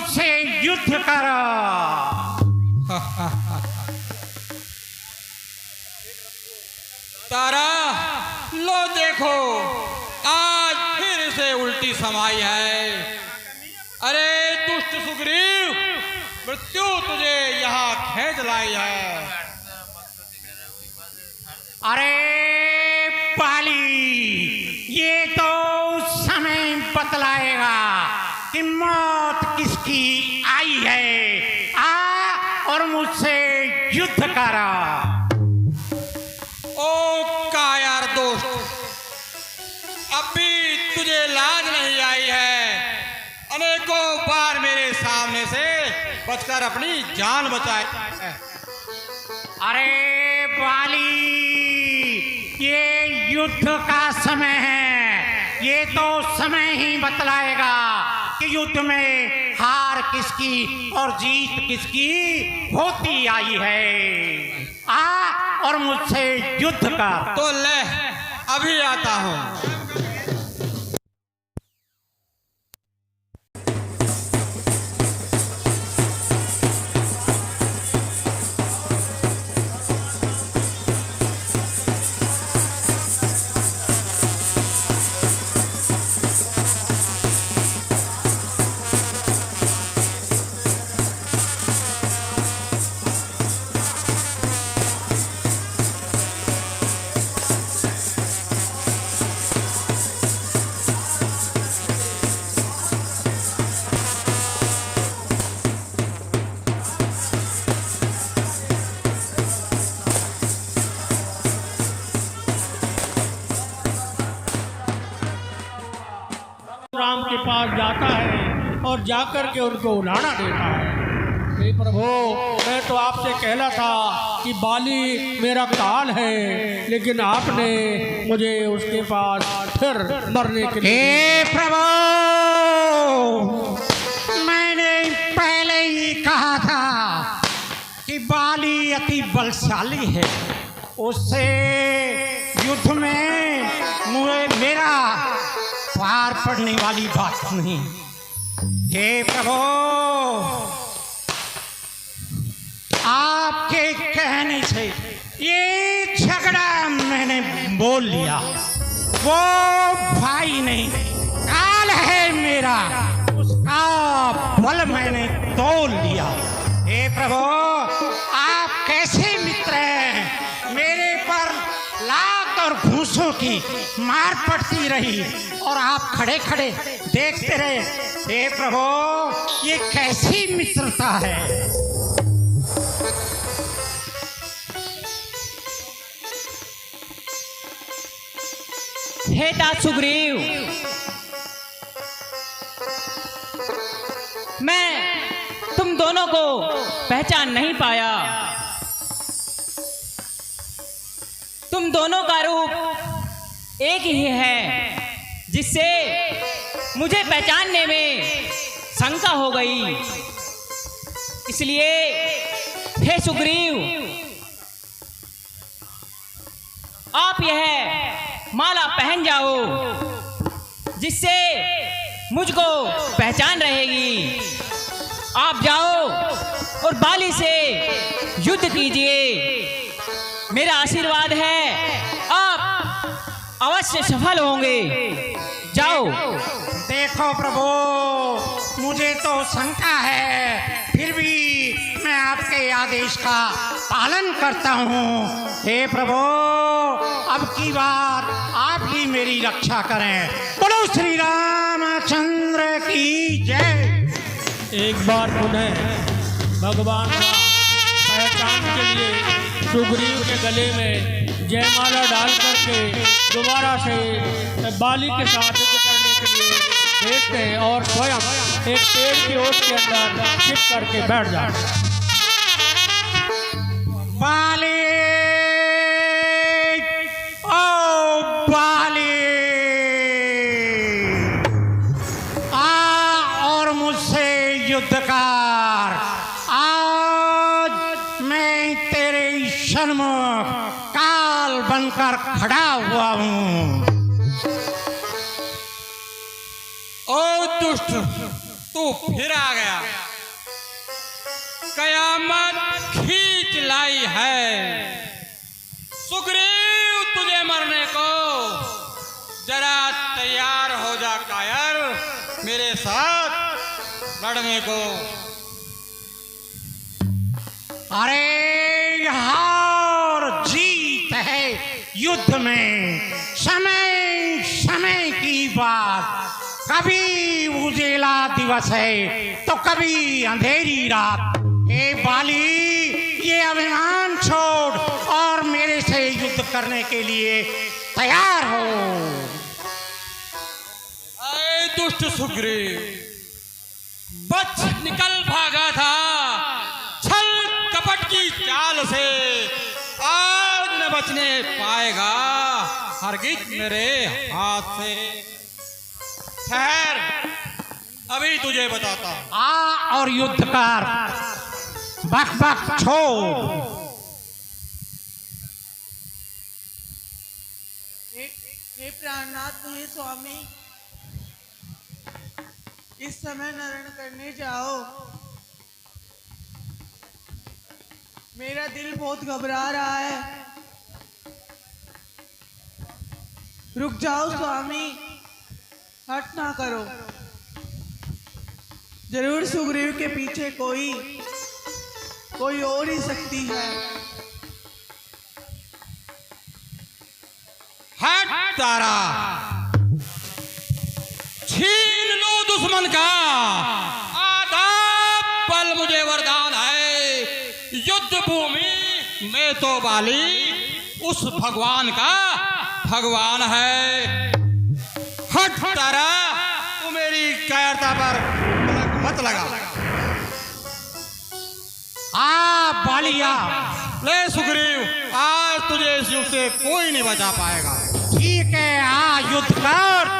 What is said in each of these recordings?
मुझसे युद्ध करो। तारा लो देखो, आज फिर से उल्टी समाई है। अरे दुष्ट सुग्रीव, मृत्यु तुझे यहाँ खींच लाई है। अरे बाली, ये तो समय बतलाएगा कि मौत किसकी आई है। आ और मुझसे युद्ध करा। ओ कायर दोस्त, अब भी तुझे लाज नहीं आई है। अनेकों बार मेरे सामने से बचकर अपनी जान बचाई। अरे बाली, ये युद्ध का समय है। ये तो समय ही बतलाएगा कि युद्ध में हार किसकी और जीत किसकी होती आई है। आ और मुझसे युद्ध कर। तो ले, अभी आता हूँ। राम के पास जाता है और जाकर के उनको उलाना देता है। हे प्रभु, मैं तो आपसे कहना था कि बाली मेरा काल है, लेकिन आपने मुझे उसके पास फिर मरने के लिए। हे प्रभु, मैंने पहले ही कहा था कि बाली अति बलशाली है। उससे युद्ध में मेरा पार पड़ने वाली बात नहीं। हे प्रभु, आपके कहने से ये झगड़ा मैंने बोल लिया। वो भाई नहीं, काल है मेरा, उसका बल मैंने तोल लिया। हे प्रभु, आप कैसे मित्र हैं। मेरे पर लात और घूंसों की मार पड़ती रही और आप खड़े खड़े देखते रहे। हे प्रभु, ये कैसी मित्रता है। हे तात सुग्रीव, मैं तुम दोनों को पहचान नहीं पाया। तुम दोनों का रूप एक ही है, जिससे मुझे पहचानने में शंका हो गई। इसलिए हे सुग्रीव, आप यह माला पहन जाओ, जिससे मुझको पहचान रहेगी। आप जाओ और बाली से युद्ध कीजिए। मेरा आशीर्वाद है, आप अवश्य सफल होंगे। जाओ। देखो प्रभु, मुझे तो शंका है, फिर भी मैं आपके आदेश का पालन करता हूँ। हे प्रभु, अब की बार आप ही मेरी रक्षा करें। बोलो श्री रामचंद्र की जय। एक बार पुनः भगवान का पहचान के लिए सुग्रीव के गले में जयमाला डाल करके दोबारा से बाली के साथ युद्ध करने के लिए देखते हैं और स्वयं एक पेड़ की ओट के अंदर छिप करके बैठ जाते हैं। बाली, ओ बाली, आ और मुझसे युद्ध कर। आज मैं तेरे सन्मुख काल बनकर खड़ा हुआ हूँ। ओ दुष्ट, तू तू फिर आ गया। कयामत खींच लाई है। सुग्रीव तुझे मरने को, जरा तैयार हो जा कायर मेरे साथ लड़ने को। अरे हार जीत है युद्ध में समय समय की बात। कभी उजेला दिवस है तो कभी अंधेरी रात। ए बाली, ये अभिमान छोड़ और मेरे से युद्ध करने के लिए तैयार हो। अरे दुष्ट सुग्रीव, बच निकल भागा था छल कपट की चाल से, आज न बचने पाएगा हरगिज मेरे हाथ से। ठहर, अभी तुझे बताता हूं। आ और युद्ध कर, बक बक छोड़। हे प्राणनाथ, हे स्वामी, इस समय नरण करने जाओ। मेरा दिल बहुत घबरा रहा है। रुक जाओ स्वामी, हट ना करो। जरूर सुग्रीव के पीछे कोई और ही शक्ति है। हट तारा, छीन लो दुश्मन का आधा पल, मुझे वरदान है। युद्ध भूमि में तो बाली उस भगवान का भगवान है। हट तारा, तू मेरी कायरता पर मत लगा। आ बालिया, ले सुग्रीव, आज तुझे इस युग से कोई नहीं बचा पाएगा। ठीक है, आ युद्ध कर।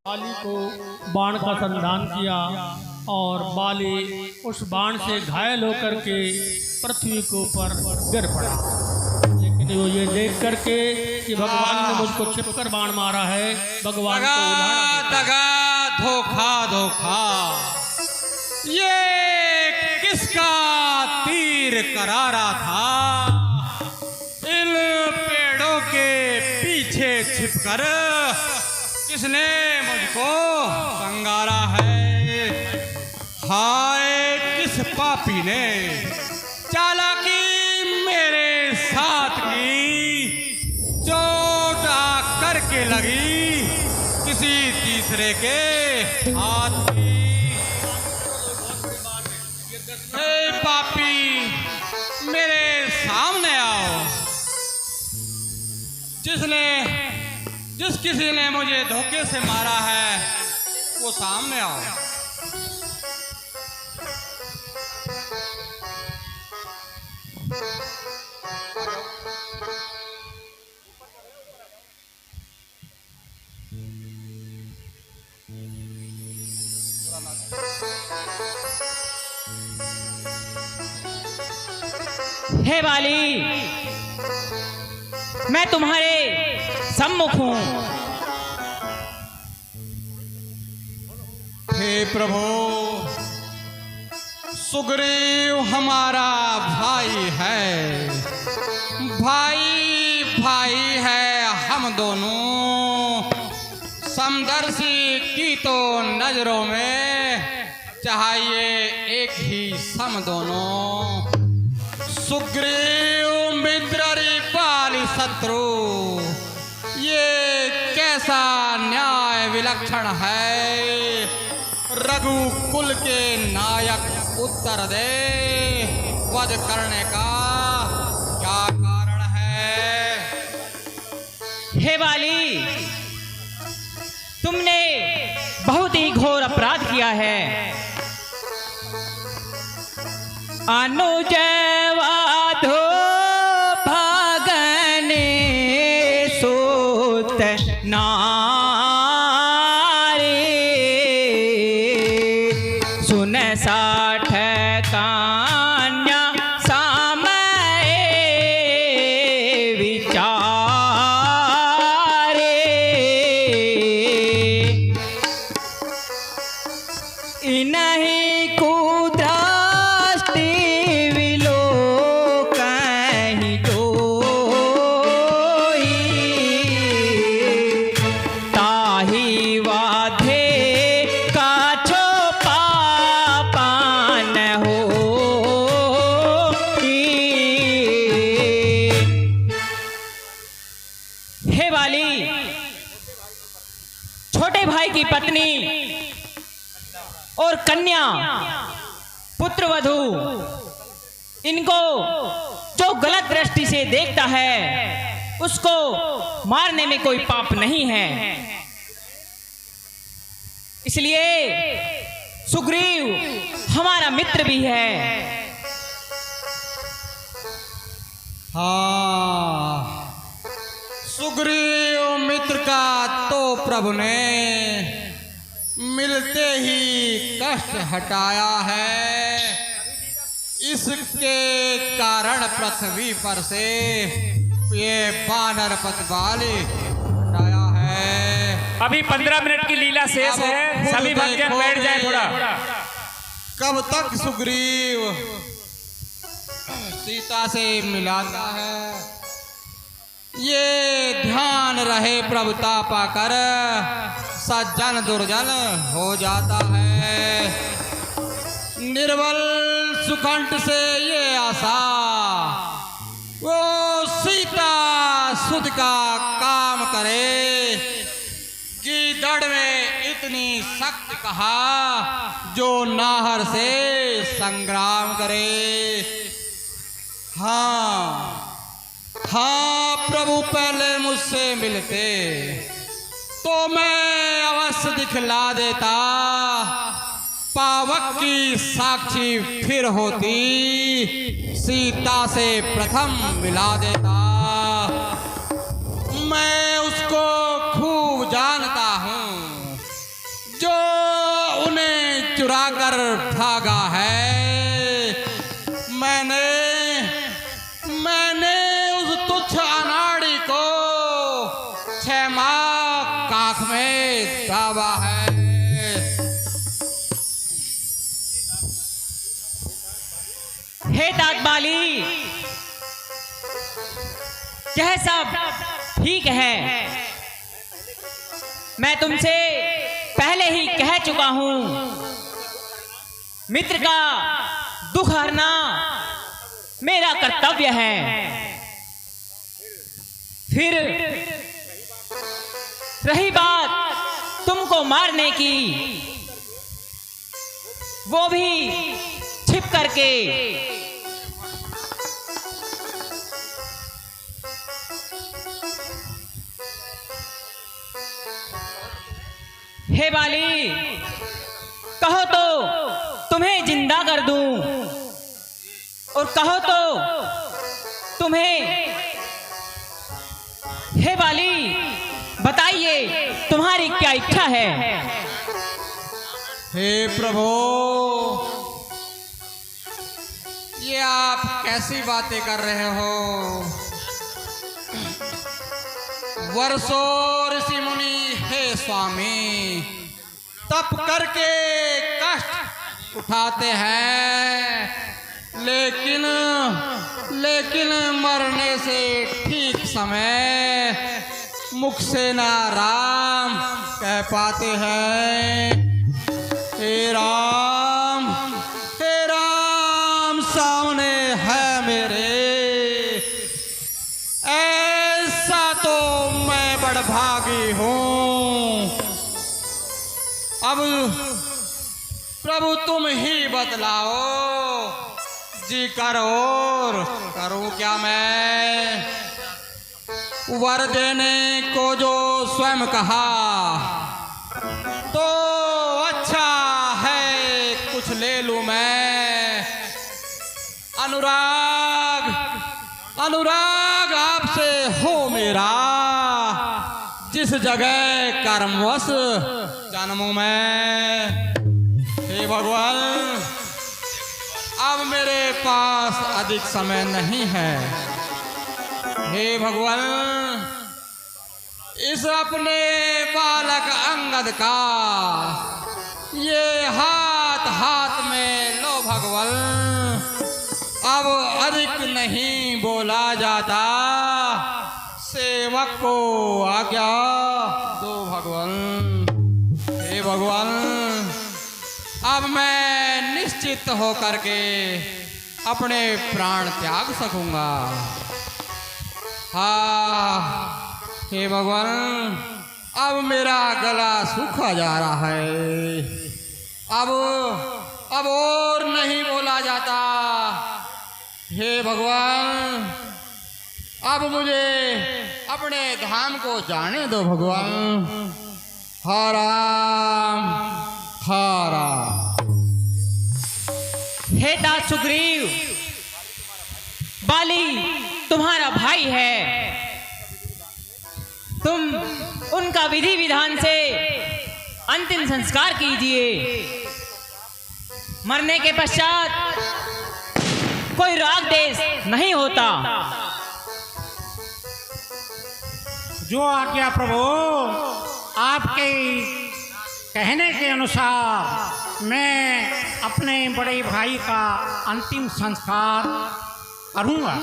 बाली को बाण का संधान किया और बाली उस बाण से घायल होकर के पृथ्वी के ऊपर गिर पड़ा। लेकिन वो ये देख करके कि भगवान ने मुझको छिपकर बाण मारा है, भगवान को उधार दगा धोखा धोखा, ये किसका तीर करारा था। इन पेड़ों के पीछे छिपकर किसने मुझको संगारा है। हाय, किस पापी ने चालाकी मेरे साथ की, चोट आ करके लगी किसी तीसरे के हाथ की। हे पापी, मेरे सामने आओ। जिस किसी ने मुझे धोखे से मारा है वो सामने आओ। हे बाली, मैं तुम्हारे सम्मुख हूं। हे प्रभु, सुग्रीव हमारा भाई है, भाई भाई है हम दोनों। समदर्शी की तो नजरों में चाहिए एक ही सम दोनों। सुग्रीव मित्र विलक्षण है। रघुकुल के नायक उत्तर दे, वध करने का क्या कारण है? हे बाली, तुमने बहुत ही घोर अपराध किया है। अनुज वाधो भगने सूत नारी, सुन साठ कान्या समय विचारे, इन्हीं कुदृष्टि विलोकहि जोही, ताहि वाधे काछो पापन होई। हे बाली, छोटे भाई की पत्नी और कन्या पुत्र वधू, इनको जो गलत दृष्टि से देखता है उसको मारने में कोई पाप नहीं है। इसलिए सुग्रीव हमारा मित्र भी है। हाँ, सुग्रीव मित्र का तो प्रभु ने मिलते ही कष्ट हटाया है। इसके कारण पृथ्वी पर से ये वानर पथ बाली हटाया है। अभी 15 मिनट की लीला शेष है, सभी भक्तजन बैठ जाए थोड़ा। कब तक सुग्रीव सीता से मिलाता है, ये ध्यान रहे। प्रभुता पाकर सज्जन दुर्जन हो जाता है। निर्बल सुकंठ से ये आशा, वो सीता सुध का काम करे। गीदड़ में इतनी शक्ति कहा, जो नाहर से संग्राम करे। हाँ प्रभु, पहले मुझसे मिलते तो मैं अवश्य दिखला देता। पावक की साक्षी फिर होती, सीता से प्रथम मिला देता। मैं उसको खूब जानता हूँ, जो उन्हें चुरा कर भागा है। मैंने उस तुच्छ अनाड़ी को 6 माह काख में दावा है। हे तात बाली, यह सब ठीक है। मैं तुमसे पहले ही कह चुका हूं, मित्र का दुख हरना मेरा कर्तव्य है। फिर रही बात तुमको मारने की, वो भी छिप करके, हे बाली, कहो तो तुम्हें जिंदा कर दूं, और कहो तो तुम्हें, हे बाली बताइए तुम्हारी क्या इच्छा है? हे प्रभु, ये आप कैसी बातें कर रहे हो? वर्षों ऋषि मुनि हे स्वामी तप करके कष्ट उठाते हैं, लेकिन मरने से ठीक समय मुख से ना राम कह पाते हैं। हे राम सामने है मेरे, ऐसा तो मैं बड़भागी हूँ। अब प्रभु तुम ही बतलाओ, जी करूं क्या मैं? वर देने को जो स्वयं कहा, तो अच्छा है कुछ ले लूं मैं। अनुराग अनुराग आपसे हो मेरा, जिस जगह कर्मवश जन्मूं मैं। हे भगवान, अब मेरे पास अधिक समय नहीं है। हे भगवान, इस अपने बालक अंगद का ये हाथ हाथ में लो भगवान। अब अधिक नहीं बोला जाता, सेवक को आज्ञा दो भगवान। हे भगवान, अब मैं निश्चित होकर के अपने प्राण त्याग सकूंगा। हाँ हे भगवान, अब मेरा गला सूखा जा रहा है। अब और नहीं बोला जाता। हे भगवान, अब मुझे अपने धाम को जाने दो भगवान। हा राम हा राम। हे तात सुग्रीव, बाली तुम्हारा भाई है। तुम उनका विधि विधान से अंतिम संस्कार कीजिए। मरने के पश्चात कोई राग देश नहीं होता। जो आज्ञा प्रभु, आपके कहने के अनुसार मैं अपने बड़े भाई का अंतिम संस्कार करूंगा।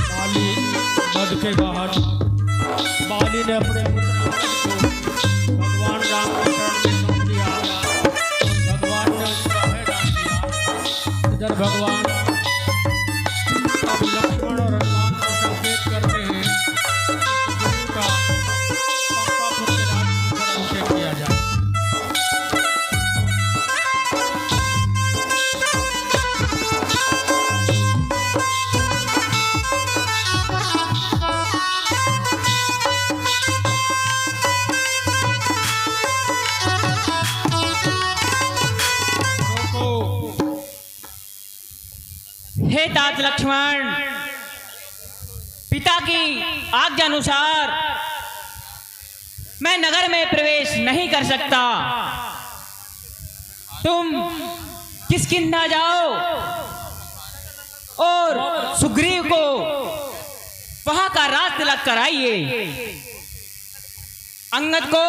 बाली मद के बाहर बाली ने अपने पुत्र को भगवान राम के शरण में सौंप दिया। भगवान ने उसका है डाल दिया। इधर भगवान अब लक्ष्मण और हनुमान को संकेत करते हैं कि का पंपापुर के राज पर अभिषेक किया जाए। हे तात लक्ष्मण, पिता की आज्ञा अनुसार मैं नगर में प्रवेश नहीं कर सकता। तुम किष्किंधा जाओ और सुग्रीव को वहां का राज तिलक कराइए। अंगद को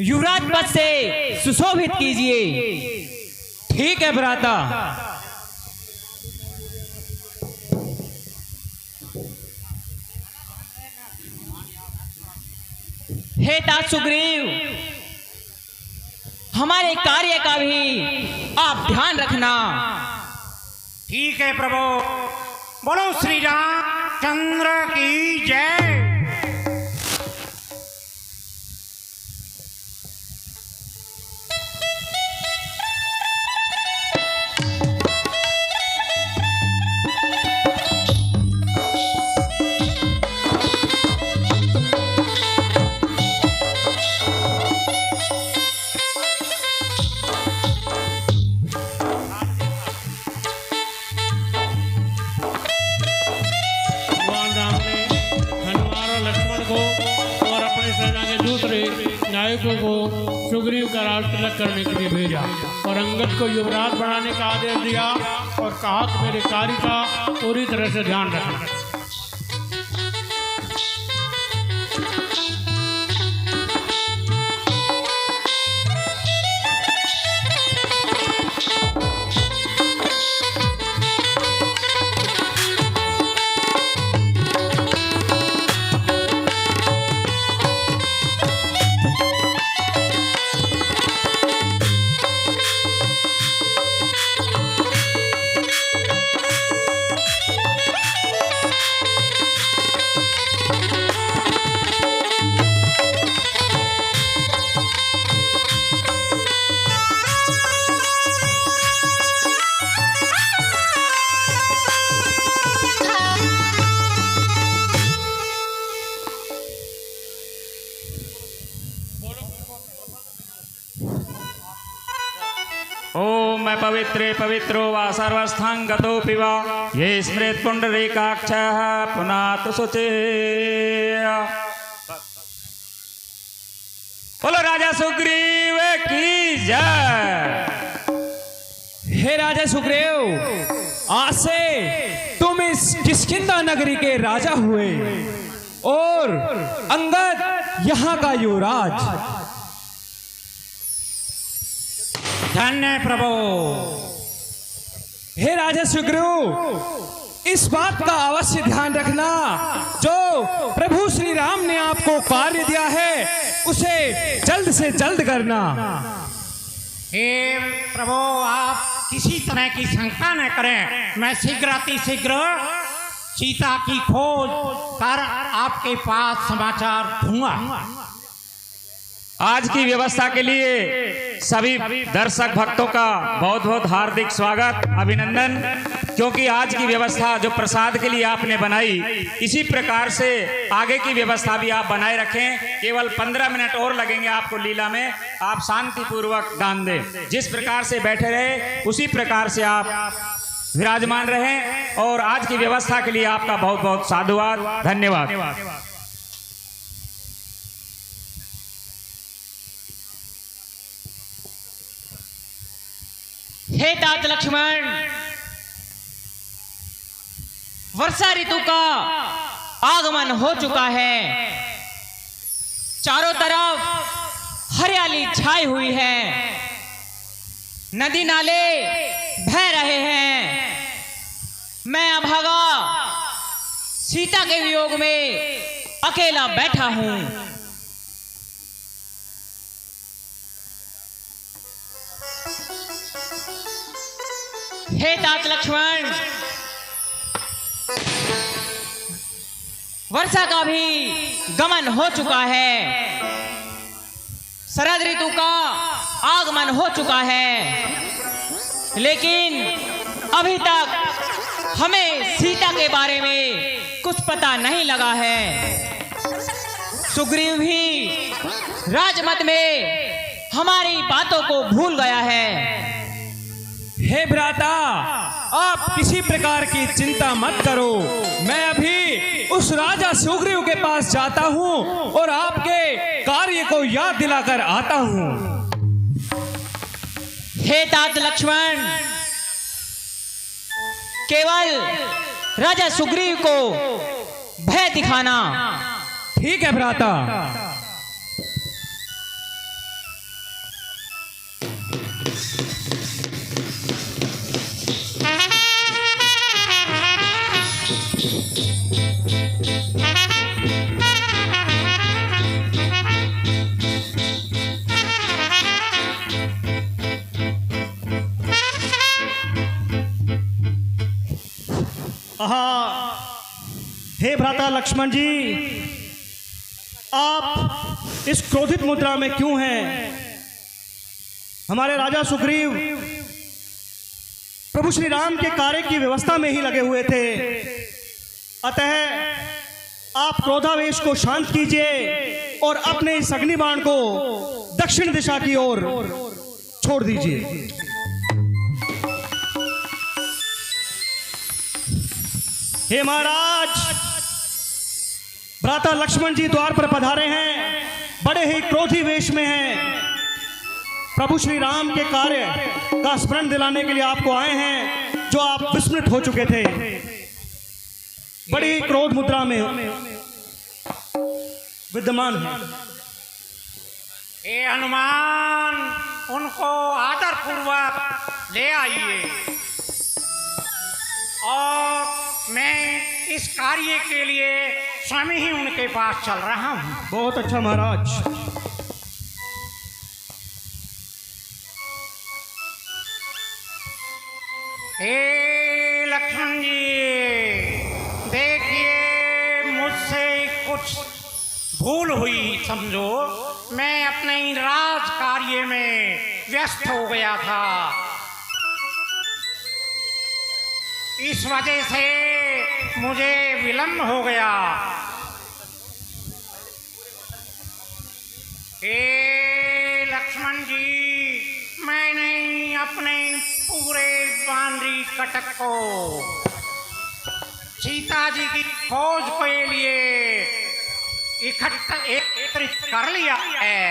युवराज पद से सुशोभित कीजिए। ठीक है भ्राता। हे तात सुग्रीव, हमारे कार्य का भी आप ध्यान रखना। ठीक है प्रभु। बोलो श्री रामचंद्र की जय। नायकों को सुग्रीव का राज तिलक करने के लिए भेजा और अंगद को युवराज बनाने का आदेश दिया और कहा कि मेरे कार्य का पूरी तरह से ध्यान रखना। ओम मैं पवित्रे पवित्रो वा सर्वस्थां गतोऽपि वा ये स्मृत पुंडरीकाक्षः पुनातु शुचे। बोलो राजा सुग्रीव की जय। हे राजा सुग्रीव, आज से तुम इस किष्किंधा नगरी के राजा हुए और अंगद यहाँ का युवराज। धन्य प्रभु। हे राजा सुग्रीव, इस बात का अवश्य ध्यान रखना, जो प्रभु श्री राम ने आपको कार्य दिया है उसे जल्द से जल्द करना। हे प्रभु, आप किसी तरह की शंका न करें, मैं शीघ्र अति शीघ्र सीता की खोज कर आपके पास समाचार दूंगा। आज की व्यवस्था के लिए सभी दर्शक भक्तों का बहुत बहुत हार्दिक स्वागत, अभिनंदन। क्योंकि आज की व्यवस्था जो प्रसाद के लिए आपने बनाई, इसी प्रकार से आगे की व्यवस्था भी आप बनाए रखें। केवल 15 मिनट और लगेंगे आपको लीला में, आप शांतिपूर्वक दान दें। जिस प्रकार से बैठे रहे उसी प्रकार से आप विराजमान रहें। और आज की व्यवस्था के लिए आपका बहुत बहुत साधुवाद, धन्यवाद। हे तात लक्ष्मण, वर्षा ऋतु का आगमन हो चुका है। चारों तरफ हरियाली छाई हुई है, नदी नाले बह रहे हैं। मैं अभागा सीता के वियोग में अकेला बैठा हूं। हे तात लक्ष्मण, वर्षा का भी गमन हो चुका है, शरद ऋतु का आगमन हो चुका है, लेकिन अभी तक हमें सीता के बारे में कुछ पता नहीं लगा है। सुग्रीव भी राजमत में हमारी बातों को भूल गया है। हे भ्राता, आप किसी प्रकार की चिंता मत करो, मैं अभी उस राजा सुग्रीव के पास जाता हूं और आपके कार्य को याद दिलाकर आता हूं। हे तात लक्ष्मण, केवल राजा सुग्रीव को भय दिखाना। ठीक है भ्राता। हे भ्राता लक्ष्मण जी, आप इस क्रोधित मुद्रा में क्यों हैं? हमारे राजा सुग्रीव प्रभु श्री राम के कार्य की व्यवस्था में ही लगे हुए थे, अतः आप क्रोधावेश को शांत कीजिए और अपने इस अग्निबाण को दक्षिण दिशा की ओर छोड़ दीजिए। हे महाराज, भ्राता लक्ष्मण जी द्वार पर पधारे हैं, बड़े ही क्रोधी वेश में हैं। प्रभु श्री राम के कार्य का स्मरण दिलाने के लिए आपको आए हैं, जो आप विस्मृत हो चुके थे। बड़ी ही क्रोध मुद्रा में विद्यमान है। हे हनुमान, उनको आदर पूर्वक ले आइए और मैं इस कार्य के लिए स्वयं ही उनके पास चल रहा हूं। बहुत अच्छा महाराज। हे लक्ष्मण जी, देखिए मुझसे कुछ भूल हुई समझो, मैं अपने राज कार्य में व्यस्त हो गया था, इस वजह से मुझे विलंब हो गया। हे लक्ष्मण जी, मैंने अपने पूरे बानरी कटक को सीता जी की खोज के लिए एकत्रित कर लिया है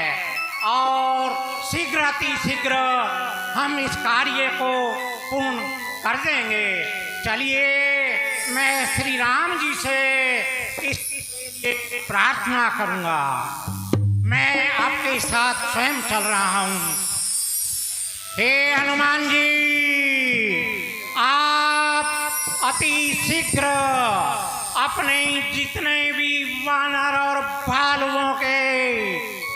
और शीघ्र हम इस कार्य को पूर्ण कर देंगे। चलिए मैं श्री राम जी से इसके लिए प्रार्थना करूंगा। मैं आपके साथ स्वयं चल रहा हूं। हे हनुमान जी, आप अति शीघ्र अपने जितने भी वानर और भालुओं के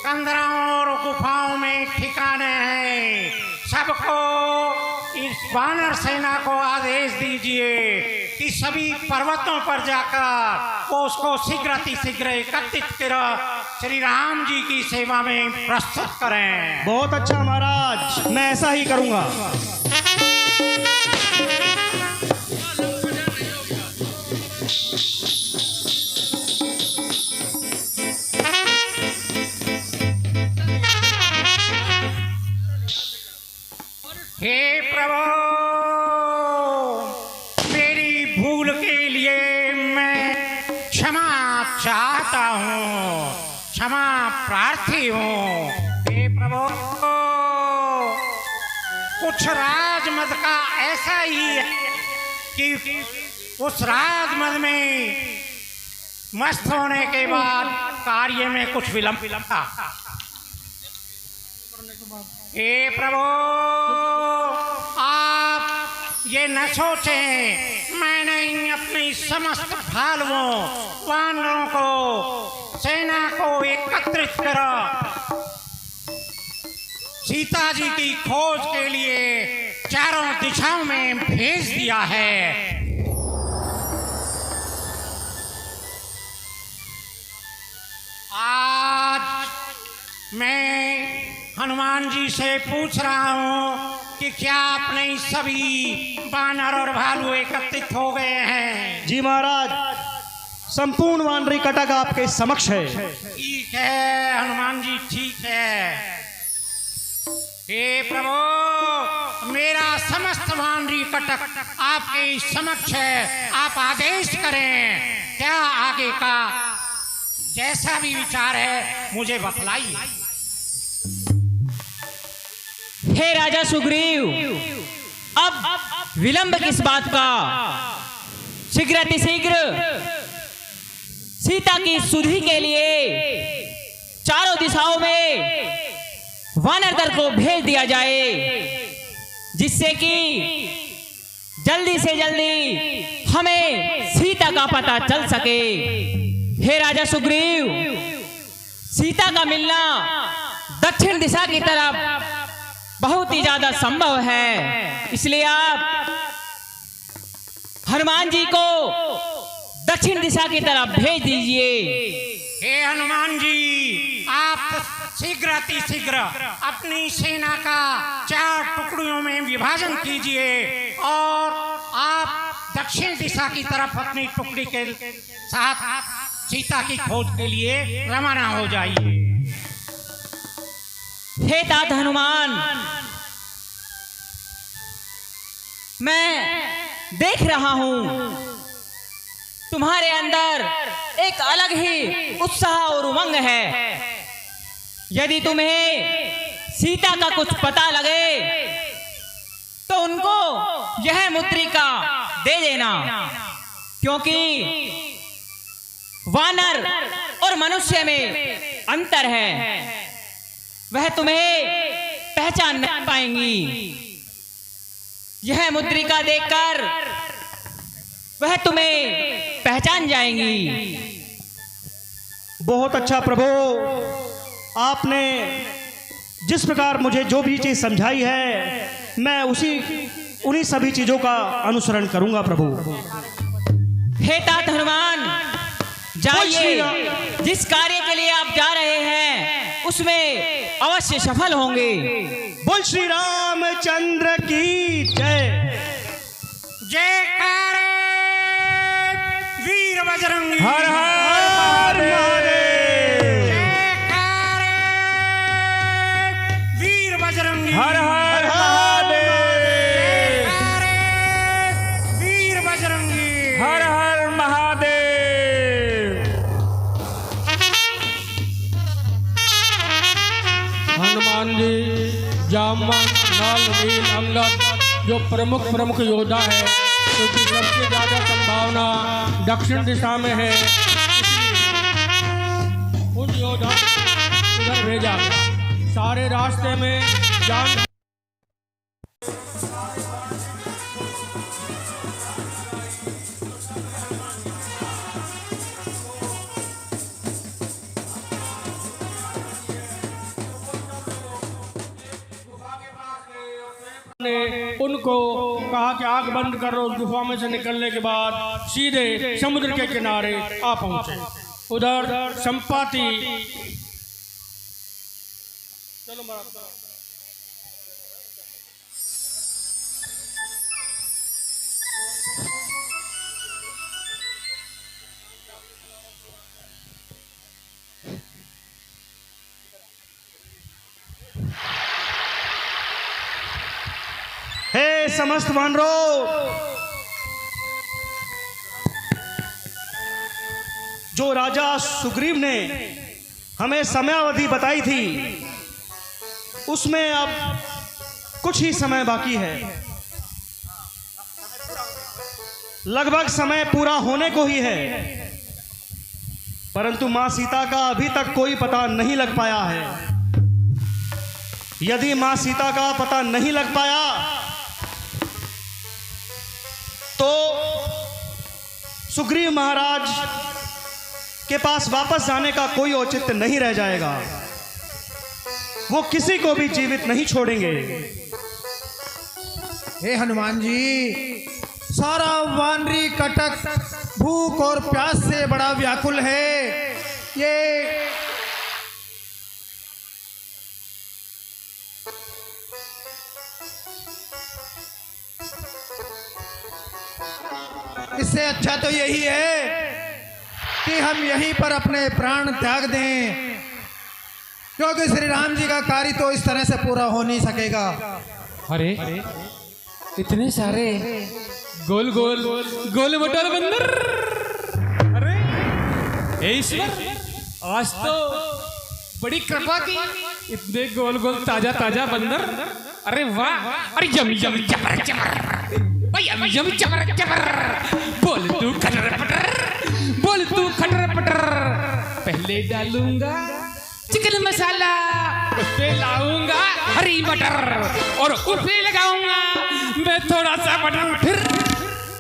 कंदरों और गुफाओं में ठिकाने हैं, सबको इस वानर सेना को आदेश दीजिए कि सभी पर्वतों पर जाकर वो उसको शीघ्र एकत्रित कर श्री राम जी की सेवा में प्रस्तुत करें। बहुत अच्छा महाराज, मैं ऐसा ही करूंगा। हे प्रभु, मेरी भूल के लिए मैं क्षमा चाहता हूँ, क्षमा प्रार्थी हूँ। हे प्रभु, कुछ राजमद का ऐसा ही है कि उस राजमद में मस्त होने के बाद कार्य में कुछ विलंब था। हे प्रभु, आप ये न सोचें, मैंने अपनी समस्त भालुओं वानरों को सेना को एकत्रित कर सीता जी की खोज के लिए चारों दिशाओं में भेज दिया है। आज मैं हनुमान जी से पूछ रहा हूँ कि क्या अपने सभी वानर और भालू एकत्रित हो गए हैं? जी महाराज, संपूर्ण वानरी कटक आपके समक्ष है। ठीक है हनुमान जी, ठीक है। हे प्रभु, मेरा समस्त वानरी कटक आपके समक्ष है, आप आदेश करें। क्या आगे का जैसा भी विचार है मुझे बतलाइए। हे राजा सुग्रीव, अब विलंब किस बात का? शीघ्र सीता की सुधि के लिए चारों दिशाओं में वानर दल को भेज दिया जाए, जिससे कि जल्दी से जल्दी हमें सीता का पता चल सके। हे राजा सुग्रीव, सीता का मिलना दक्षिण दिशा की तरफ बहुत ही ज्यादा संभव है, इसलिए आप हनुमान जी को दक्षिण दिशा की तरफ भेज दीजिए। हे हनुमान जी, आप शीघ्र अपनी सेना का 4 टुकड़ियों में विभाजन कीजिए और आप दक्षिण दिशा की तरफ अपनी टुकड़ी के साथ सीता की खोज के लिए रवाना हो जाइए। हे तात हनुमान, मैं देख रहा हूं तुम्हारे अंदर एक अलग ही उत्साह और उमंग है। यदि तुम्हें सीता का कुछ पता लगे तो उनको यह मुद्रिका दे देना, क्योंकि वानर और मनुष्य में अंतर है, वह तुम्हें पहचान नहीं पाएंगी। यह मुद्रिका देखकर वह तुम्हें पहचान जाएंगी। बहुत अच्छा प्रभु, आपने जिस प्रकार मुझे जो भी चीज समझाई है, मैं उन्हीं सभी चीजों का अनुसरण करूंगा प्रभु। हे तात हनुमान, जाइए, जिस कार्य के लिए आप जा रहे हैं उसमें अवश्य सफल होंगे। बोल श्री रामचंद्र की जय। जयकारे वीर बजरंगी। हर हर महादेव। जयकारे वीर बजरंगी। हर हर महादेव। जो प्रमुख योद्धा है, क्योंकि सबसे ज़्यादा संभावना दक्षिण दिशा में है, उन योद्धा उधर भेजा गया। सारे रास्ते में जान ने उनको कहा कि आंख बंद करो। उस गुफा में से निकलने के बाद सीधे समुद्र के किनारे आ पहुंचे। उधर संपाति हे समस्त वानरों, जो राजा सुग्रीव ने हमें समयावधि बताई थी, उसमें अब कुछ ही समय बाकी है। लगभग समय पूरा होने को ही है, परंतु मां सीता का अभी तक कोई पता नहीं लग पाया है। यदि मां सीता का पता नहीं लग पाया तो सुग्रीव महाराज के पास वापस जाने का कोई औचित्य नहीं रह जाएगा। वो किसी को भी जीवित नहीं छोड़ेंगे। हे हनुमान जी, सारा वानरी कटक भूख और प्यास से बड़ा व्याकुल है। ये इससे अच्छा तो यही है कि हम यहीं पर अपने प्राण त्याग दें, क्योंकि श्री राम जी का कार्य तो इस तरह से पूरा हो नहीं सकेगा। अरे इतने सारे गोल गोल गोल मटोल बंदर, अरे हे ईश्वर, आज तो बड़ी कृपा की। इतने गोल गोल ताजा ताजा बंदर, अरे वाह, अरे यम यम चमर चमर, यम यम चमर चमर, बोल तू खटर पटर, बोल तू खटर पटर। पहले डालूंगा चिकन मसाला, उस पे लाऊंगा हरी मटर, और उस पे लगाऊंगा मैं थोड़ा सा मटर। फिर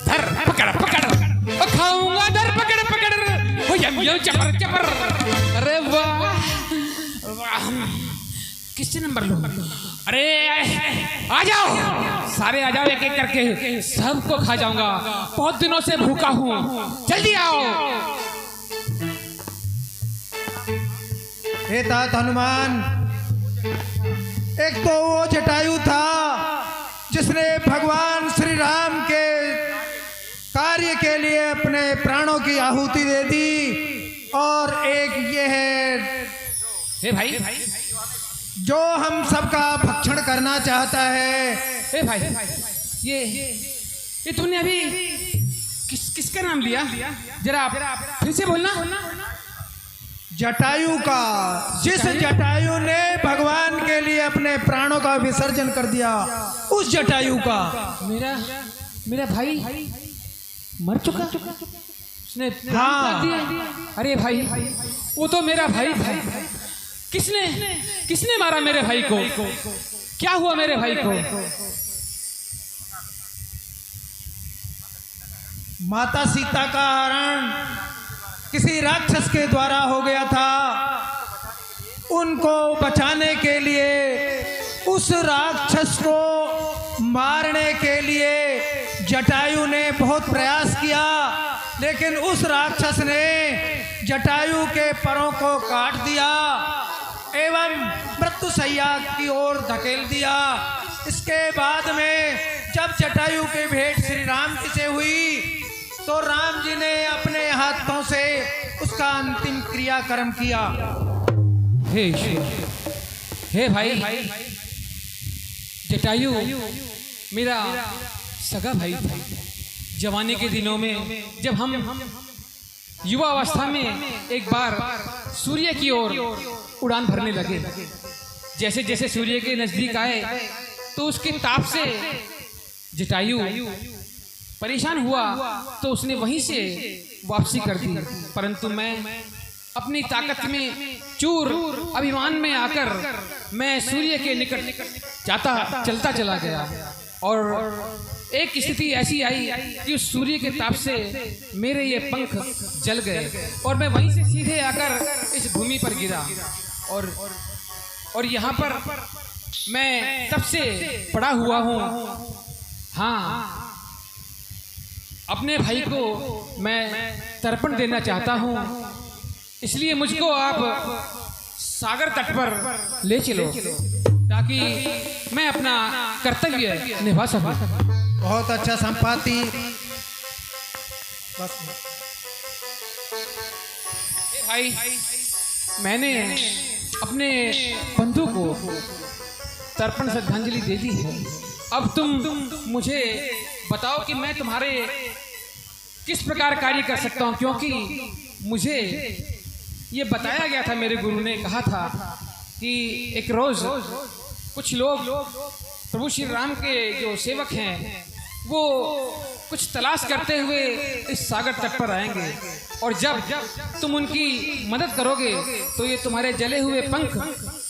धर पकड़ पकड़, और खाऊंगा धर पकड़ पकड़, ओ यम यम चपर चपर। अरे वाह वाह, किससे नंबर लो? अरे आ जाओ, सारे आ जाओ, एक एक करके सबको खा जाऊंगा। बहुत दिनों से भूखा हूँ, जल्दी आओ। हे तात हनुमान, एक तो वो जटायु था जिसने भगवान श्री राम के कार्य के लिए अपने प्राणों की आहुति दे दी, और एक ये है हे भाई, जो हम सबका भक्षण करना चाहता है। हे भाई, ये तुमने अभी किसका नाम लिया? जरा आप फिर से बोलना। जटायु का, जिस जटायु ने भगवान के लिए अपने प्राणों का विसर्जन कर दिया, उस जटायु का। मेरा भाई मर चुका, उसने हाँ। कर दिया। अरे भाई, वो तो मेरा भाई था। किसने मारा मेरे भाई को? क्या हुआ मेरे भाई को? माता सीता का हरण किसी राक्षस के द्वारा हो गया था। उनको बचाने के लिए, उस राक्षस को मारने के लिए जटायु ने बहुत प्रयास किया, लेकिन उस राक्षस ने जटायु के परों को काट दिया एवं मृत्युशैया की ओर धकेल दिया। इसके बाद में जब जटायु की भेंट श्री राम जी से हुई, तो राम जी ने अपने हाथों से उसका अंतिम क्रियाकर्म किया। हे ईश्वर, हे भाई, जटायु मेरा सगा भाई था। जवानी के दिनों में जब हम युवा अवस्था में एक बार सूर्य की ओर उड़ान भरने लगे, जैसे जैसे सूर्य के नजदीक आए तो उसके ताप से जटायु परेशान हुआ तो उसने वहीं से वापसी कर दी, परंतु मैं अपनी ताकत में चूर अभिमान में आकर मैं सूर्य के निकट चलता चला गया और एक स्थिति ऐसी आई कि उस सूर्य के ताप से मेरे ये पंख जल गए और मैं वहीं से सीधे आकर इस भूमि पर गिरा और यहाँ पर मैं तब से पड़ा हुआ हूँ। हाँ, अपने भाई को मैं तर्पण देना चाहता हूँ, इसलिए मुझको आप सागर तट पर ले चलो ताकि मैं अपना कर्तव्य निभा सकूं। बहुत अच्छा संपाति। भाई, मैंने अपने बंधु को तर्पण श्रद्धांजलि दे दी है। अब तुम मुझे बताओ कि मैं तुम्हारे किस प्रकार कार्य कर सकता हूँ, क्योंकि मुझे ये बताया गया था, मेरे गुरु ने कहा था कि एक रोज कुछ लोग प्रभु श्री राम के जो सेवक हैं वो कुछ तलाश करते हुए इस सागर तट पर आएंगे और जब तुम उनकी मदद करोगे तो ये तुम्हारे जले हुए पंख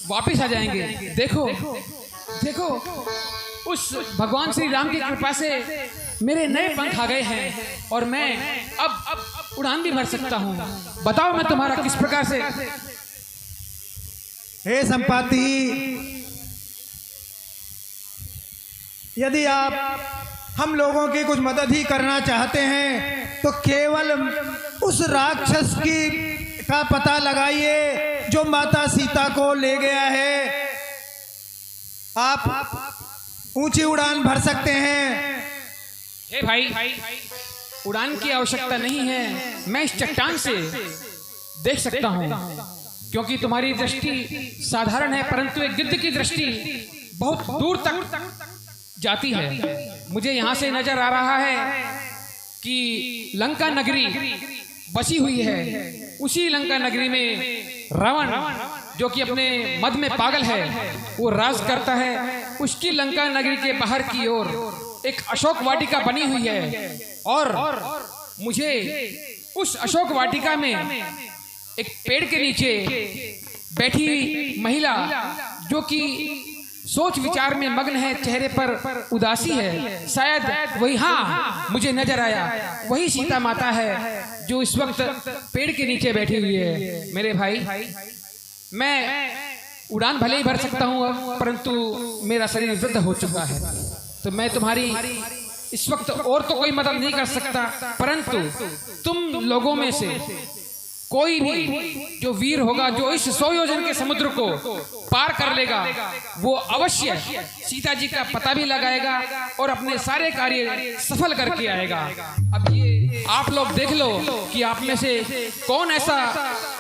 वापस आ जाएंगे। देखो देखो, उस भगवान श्री राम की कृपा से मेरे नए पंख आ गए हैं और मैं अब उड़ान भी भर सकता हूँ। बताओ मैं तुम्हारा किस प्रकार से। हे संपाति, यदि आप हम लोगों की कुछ मदद ही करना चाहते हैं तो केवल उस राक्षस का पता लगाइए जो माता सीता को ले गया है। आप ऊंची उड़ान भर सकते हैं। हे भाई, उड़ान की आवश्यकता नहीं है, मैं इस चट्टान से देख सकता हूँ, क्योंकि तुम्हारी दृष्टि साधारण है परंतु एक गिद्ध की दृष्टि बहुत दूर तक जाती है। मुझे यहाँ से नजर आ रहा है कि लंका नगरी बसी हुई है। उसी लंका नगरी में रावण, जो कि अपने मद में पागल है, वो राज करता है। उसकी लंका नगरी के बाहर की ओर एक अशोक वाटिका बनी हुई है और मुझे उस अशोक वाटिका में एक पेड़ के नीचे बैठी महिला जो कि सोच विचार में मग्न है, चेहरे पर उदासी है, शायद वही, हाँ मुझे नजर आया, वही सीता माता है जो इस वक्त पेड़ के नीचे बैठी हुई है। मेरे भाई, मैं उड़ान भले ही भर सकता हूँ परंतु मेरा शरीर वृद्ध हो चुका है, तो मैं तुम्हारी इस वक्त और तो कोई मदद नहीं कर सकता, परंतु तुम लोगों में से कोई भी जो वीर होगा जो इस 100 योजन के समुद्र को पार कर लेगा वो अवश्य सीता जी का पता भी लगाएगा और अपने सारे कार्य सफल करके आएगा। अब ये आप लोग देख लो कि आप में से कौन ऐसा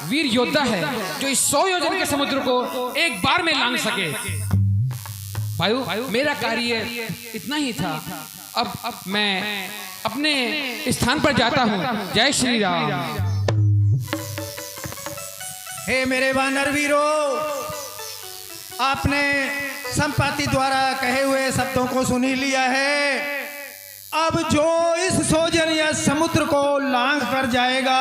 वीर योद्धा है जो इस 100 योजन के समुद्र को एक बार में लांघ सके। भाई, मेरा कार्य इतना ही था, अब मैं अपने स्थान पर जाता हूँ। जय श्री राम। हे मेरे वानर वीरों, आपने संपाति द्वारा कहे हुए शब्दों को सुन ही लिया है। अब जो इस सोजन या समुद्र को लांघ कर जाएगा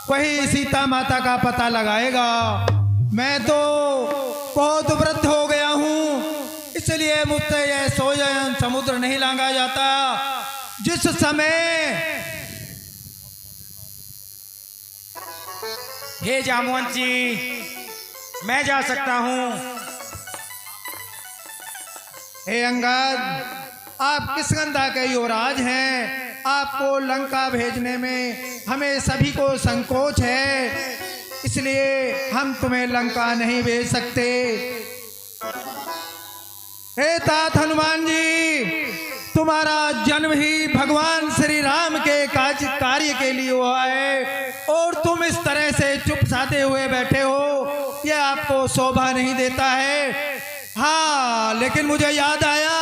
वही सीता माता का पता लगाएगा। मैं तो बहुत वृद्ध हो गया हूँ, इसलिए मुझसे यह सोजन समुद्र नहीं लांघा जाता। जिस समय हे जामवंत जी, मैं जा सकता हूँ। हे अंगद, आप किष्किंधा के युवराज हैं, आपको लंका भेजने में हमें सभी को संकोच है, इसलिए हम तुम्हें लंका नहीं भेज सकते। हे तात हनुमान जी, तुम्हारा जन्म ही भगवान श्री राम के कार्य के लिए हुआ है और तुम इस तरह से चुप साधे हुए बैठे हो, यह आपको शोभा नहीं देता है। हाँ, लेकिन मुझे याद आया,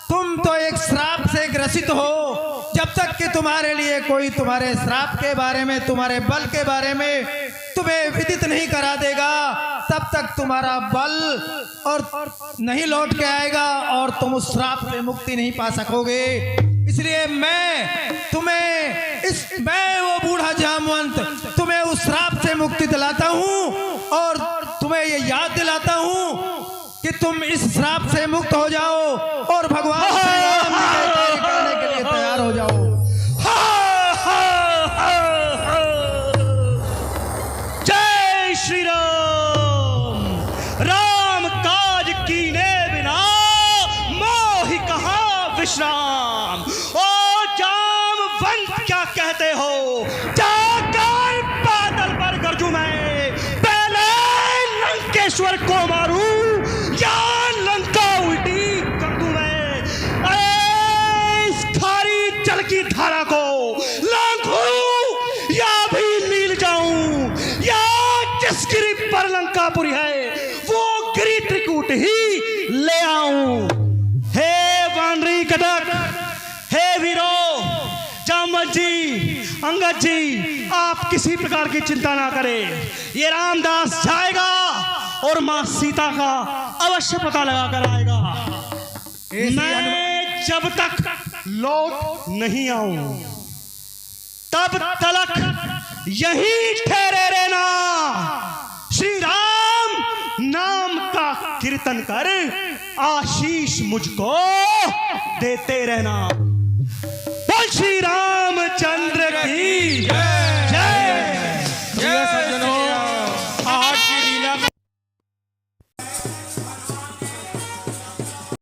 तुम तो एक श्राप से ग्रसित हो। जब तक कि तुम्हारे लिए कोई तुम्हारे श्राप के बारे में, तुम्हारे बल के बारे में तुम्हें विदित नहीं करा देगा, तब तक तुम्हारा बल और नहीं लौट के आएगा और तुम उस श्राप से मुक्ति नहीं पा सकोगे। इसलिए मैं वो बूढ़ा जामवंत तुम्हें उस श्राप से मुक्ति दिलाता हूँ और तुम्हें ये याद दिलाता हूँ कि तुम इस श्राप से मुक्त हो जाओ और भगवान श्री राम जी के कार्य करने के लिए तैयार हो जाओ। जय श्री राम। राम काज कीने बिना मोहि कहाँ विश्राम। ओ जामवंत क्या कहते हो, जाकर बादल पर गरजू मैं, पहले लंकेश्वर को मारूं या लंका उल्टी कर दूं मैं। अरे इस खारी जल की धारा को लांघूं या भी नील जाऊं, या जिस गिरी पर लंकापुरी है वो गिरी त्रिकूट ही ले आऊं। हे वानरी कदक, हे वीरो, जामवंत जी, अंगद जी, आप किसी प्रकार की चिंता ना करें। ये रामदास जाएगा और मां सीता का अवश्य पता लगा कर आएगा। मैं जब तक लौट नहीं आऊं तब तलक यहीं ठहरे रहना। श्री राम नाम का कीर्तन कर आशीष मुझको देते रहना। बोल श्री राम।